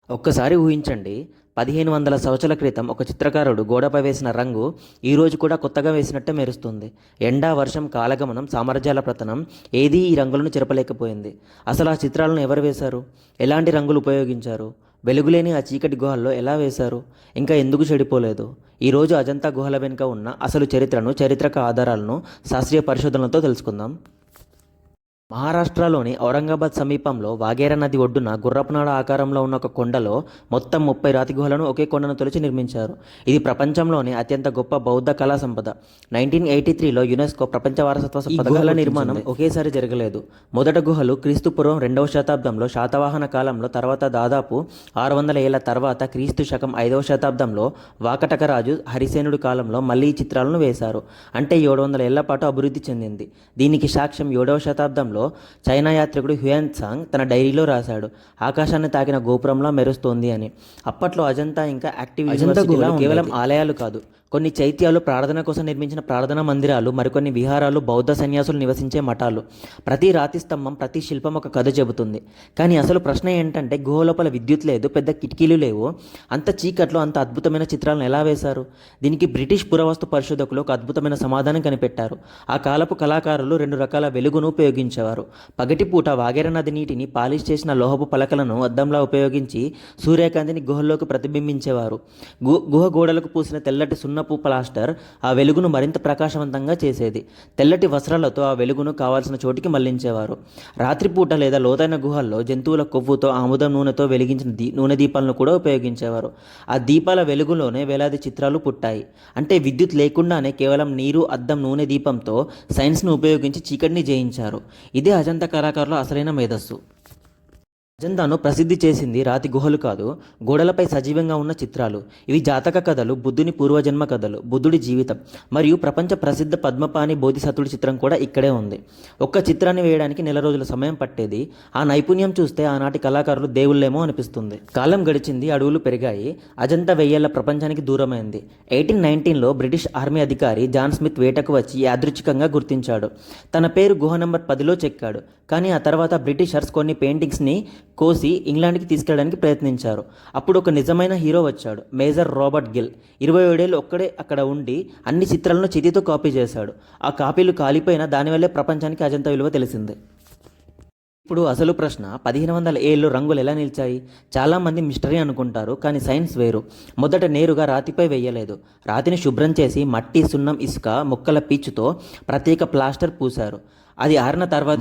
ఒక్కసారి ఊహించండి. 1500 సంవత్సరాల క్రితం ఒక చిత్రకారుడు గోడపై వేసిన రంగు ఈరోజు కూడా కొత్తగా వేసినట్టే మెరుస్తుంది. ఎండ, వర్షం, కాలగమనం, సామ్రాజ్యాల పతనం ఏదీ ఈ రంగులను చెరపలేకపోయింది. అసలు ఆ చిత్రాలను ఎవరు వేశారు? ఎలాంటి రంగులు ఉపయోగించారు? వెలుగులేని ఆ చీకటి గుహల్లో ఎలా వేశారు? ఇంకా ఎందుకు చెడిపోలేదు? ఈరోజు అజంతా గుహల వెనుక ఉన్న అసలు చరిత్రను, చారిత్రక ఆధారాలను శాస్త్రీయ పరిశోధనలతో తెలుసుకుందాం. మహారాష్ట్రలోని ఔరంగాబాద్ సమీపంలో వాఘేరా నది ఒడ్డున గుర్రపునాడ ఆకారంలో ఉన్న ఒక కొండలో మొత్తం 30 రాతి గుహలను ఒకే కొండను తొలిచి నిర్మించారు. ఇది ప్రపంచంలోని అత్యంత గొప్ప బౌద్ధ కళా సంపద. 1983లో యునెస్కో ప్రపంచ వారసత్వ గుహల నిర్మాణం ఒకేసారి జరగలేదు. మొదట గుహలు క్రీస్తు పూర్వం 2వ శతాబ్దంలో శాతవాహన కాలంలో, తర్వాత దాదాపు 600 ఏళ్ల తర్వాత క్రీస్తు శకం 5వ శతాబ్దంలో వాకటకరాజు హరిసేనుడి కాలంలో మళ్ళీ ఈ చిత్రాలను వేశారు. అంటే 700 ఏళ్ల పాటు అభివృద్ధి చెందింది. దీనికి సాక్ష్యం 7వ శతాబ్దంలో చైనా యాత్రికుడు హ్యుయెన్ తన డైరీలో రాశాడు, ఆకాశాన్ని తాకిన గోపురంలా మెరుస్తోంది అని. అప్పట్లో అజంతా ఇంకా యాక్టివ్ కేవలం ఆలయాలు కాదు, కొన్ని చైత్యాలు, ప్రార్థన కోసం నిర్మించిన ప్రార్థనా మందిరాలు, మరికొన్ని విహారాలు, బౌద్ధ సన్యాసులు నివసించే మఠాలు. ప్రతి రాతి స్తంభం, ప్రతి శిల్పం ఒక కథ చెబుతుంది. కానీ అసలు ప్రశ్న ఏంటంటే, గుహ లోపల విద్యుత్ లేదు, పెద్ద కిటికీలు లేవు, అంత చీకట్లో అంత అద్భుతమైన చిత్రాలను ఎలా వేశారు? దీనికి బ్రిటిష్ పురావస్తు పరిశోధకులు ఒక అద్భుతమైన సమాధానం కనిపెట్టారు. ఆ కాలపు కళాకారులు 2 రకాల వెలుగును ఉపయోగించేవారు. పగటిపూట వాఘేరా నది నీటిని పాలిష్ చేసిన లోహపు పలకలను అద్దంలా ఉపయోగించి సూర్యకాంతిని గుహల్లోకి ప్రతిబింబించేవారు. గుహ గోడలకు పూసిన తెల్లటి సున్నపు ప్లాస్టర్ ఆ వెలుగును మరింత ప్రకాశవంతంగా చేసేది. తెల్లటి వస్త్రాలతో ఆ వెలుగును కావాల్సిన చోటికి మళ్లించేవారు. రాత్రిపూట లేదా లోతైన గుహల్లో జంతువుల కొవ్వుతో, ఆముదం నూనెతో వెలిగించిన నూనె దీపాలను కూడా ఉపయోగించేవారు. ఆ దీపాల వెలుగులోనే వేలాది చిత్రాలు పుట్టాయి. అంటే విద్యుత్ లేకుండానే కేవలం నీరు, అద్దం, నూనె దీపంతో సైన్స్ను ఉపయోగించి చీకటిని జయించారు. ఇదే అజంతా కళాకారుల అసలైన మేధస్సు. అజంతాను ప్రసిద్ధి చేసింది రాతి గుహలు కాదు, గోడలపై సజీవంగా ఉన్న చిత్రాలు. ఇవి జాతక కథలు, బుద్ధుని పూర్వజన్మ కథలు, బుద్ధుడి జీవితం, మరియు ప్రపంచ ప్రసిద్ధ పద్మపాణి బోధిసత్వుడి చిత్రం కూడా ఇక్కడే ఉంది. ఒక్క చిత్రాన్ని వేయడానికి నెల రోజుల సమయం పట్టేది. ఆ నైపుణ్యం చూస్తే ఆనాటి కళాకారులు దేవుళ్ళేమో అనిపిస్తుంది. కాలం గడిచింది, అడవులు పెరిగాయి, అజంతా వెయ్యేళ్ల ప్రపంచానికి దూరమైంది. 1819లో బ్రిటిష్ ఆర్మీ అధికారి జాన్ స్మిత్ వేటకు వచ్చి యాదృచ్ఛికంగా గుర్తించాడు. తన పేరు గుహ నంబర్ 10లో చెక్కాడు. కానీ ఆ తర్వాత బ్రిటిషర్స్ కొన్ని పెయింటింగ్స్ని కోసి ఇంగ్లాండ్కి తీసుకెళ్ళడానికి ప్రయత్నించారు. అప్పుడు ఒక నిజమైన హీరో వచ్చాడు, మేజర్ రాబర్ట్ గిల్. 27 ఏళ్ళు ఒక్కడే అక్కడ ఉండి అన్ని చిత్రాలను చేతితో కాపీ చేశాడు. ఆ కాపీలు కాలిపోయినా దానివల్లే ప్రపంచానికి అజంతా విలువ తెలిసింది. ఇప్పుడు అసలు ప్రశ్న, 1500 ఏళ్ళు రంగులు ఎలా నిలిచాయి? చాలామంది మిస్టరీ అనుకుంటారు, కానీ సైన్స్ వేరు. మొదట నేరుగా రాతిపై వేయలేదు. రాతిని శుభ్రం చేసి మట్టి, సున్నం, ఇసుక, మొక్కల పీచుతో ప్రత్యేక ప్లాస్టర్ పూశారు. అది ఆరిన తర్వాత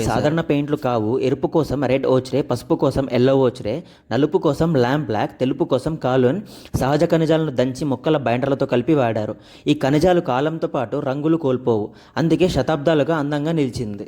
సాధారణ పెయింట్లు కావు. ఎరుపు కోసం రెడ్ ఓచ్రే, పసుపు కోసం ఎల్లో ఓచ్రే, నలుపు కోసం ల్యాంప్ బ్లాక్, తెలుపు కోసం కాలోన్, సహజ ఖనిజాలను దంచి మొక్కల బైండర్లతో కలిపి వాడారు. ఈ ఖనిజాలు కాలంతో పాటు రంగులు కోల్పోవు, అందుకే శతాబ్దాలుగా అందంగా నిలిచింది.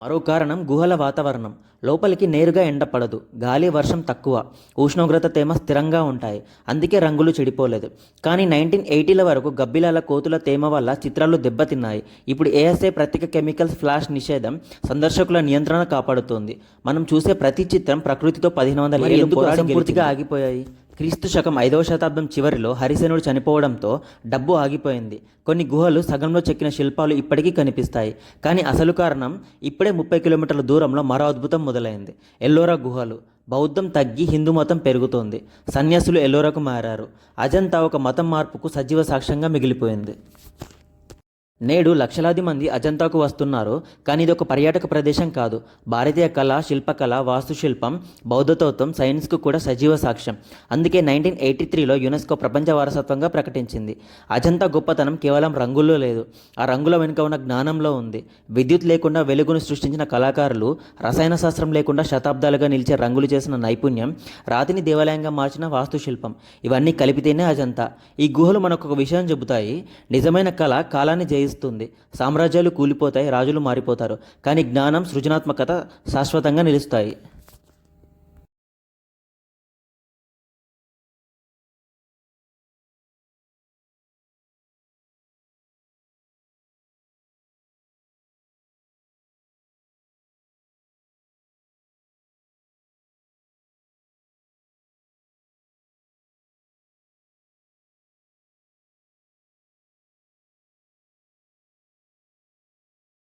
మరో కారణం గుహల వాతావరణం. లోపలికి నేరుగా ఎండ పడదు, గాలి, వర్షం తక్కువ, ఉష్ణోగ్రత, తేమ స్థిరంగా ఉంటాయి. అందుకే రంగులు చెడిపోలేదు. కానీ 1980ల వరకు గబ్బిలాల, కోతుల తేమ వల్ల చిత్రాలు దెబ్బతిన్నాయి. ఇప్పుడు ఏఎస్ఏ ప్రత్యేక కెమికల్స్ ఫ్లాష్ నిషేధం సందర్శకుల నియంత్రణ కాపాడుతోంది. మనం చూసే ప్రతి చిత్రం ప్రకృతితో 1500 ఏళ్ళు పూర్తిగా ఆగిపోయాయి. క్రీస్తు శకం 5వ శతాబ్దం చివరిలో హరిసేనుడు చనిపోవడంతో డబ్బు ఆగిపోయింది. కొన్ని గుహలు సగంలో చెక్కిన శిల్పాలు ఇప్పటికీ కనిపిస్తాయి. కానీ అసలు కారణం, ఇప్పుడే 30 కిలోమీటర్ల దూరంలో మరో అద్భుతం మొదలైంది. ఎల్లోరా గుహలు. బౌద్ధం తగ్గి హిందూ మతం పెరుగుతోంది. సన్యాసులు ఎల్లోరాకు మారారు. అజంతా ఒక మతం మార్పుకు సజీవ సాక్ష్యంగా మిగిలిపోయింది. నేడు లక్షలాది మంది అజంతాకు వస్తున్నారు. కానీ ఇది ఒక పర్యాటక ప్రదేశం కాదు. భారతీయ కళ, శిల్పకళ, వాస్తుశిల్పం, బౌద్ధతత్వం, సైన్స్కు కూడా సజీవ సాక్ష్యం. అందుకే 1983లో యునెస్కో ప్రపంచ వారసత్వంగా ప్రకటించింది. అజంతా గొప్పతనం కేవలం రంగుల్లో లేదు, ఆ రంగుల వెనుక ఉన్న జ్ఞానంలో ఉంది. విద్యుత్ లేకుండా వెలుగును సృష్టించిన కళాకారులు, రసాయన శాస్త్రం లేకుండా శతాబ్దాలుగా నిలిచే రంగులు చేసిన నైపుణ్యం, రాతిని దేవాలయంగా మార్చిన వాస్తుశిల్పం, ఇవన్నీ కలిపితేనే అజంతా. ఈ గుహలు మనకు ఒక విషయం చెబుతాయి: నిజమైన కళ కాలాన్ని జయిస్తుంది. సామ్రాజ్యాలు కూలిపోతాయి, రాజులు మారిపోతారు, కానీ జ్ఞానం, సృజనాత్మకత శాశ్వతంగా నిలుస్తాయి.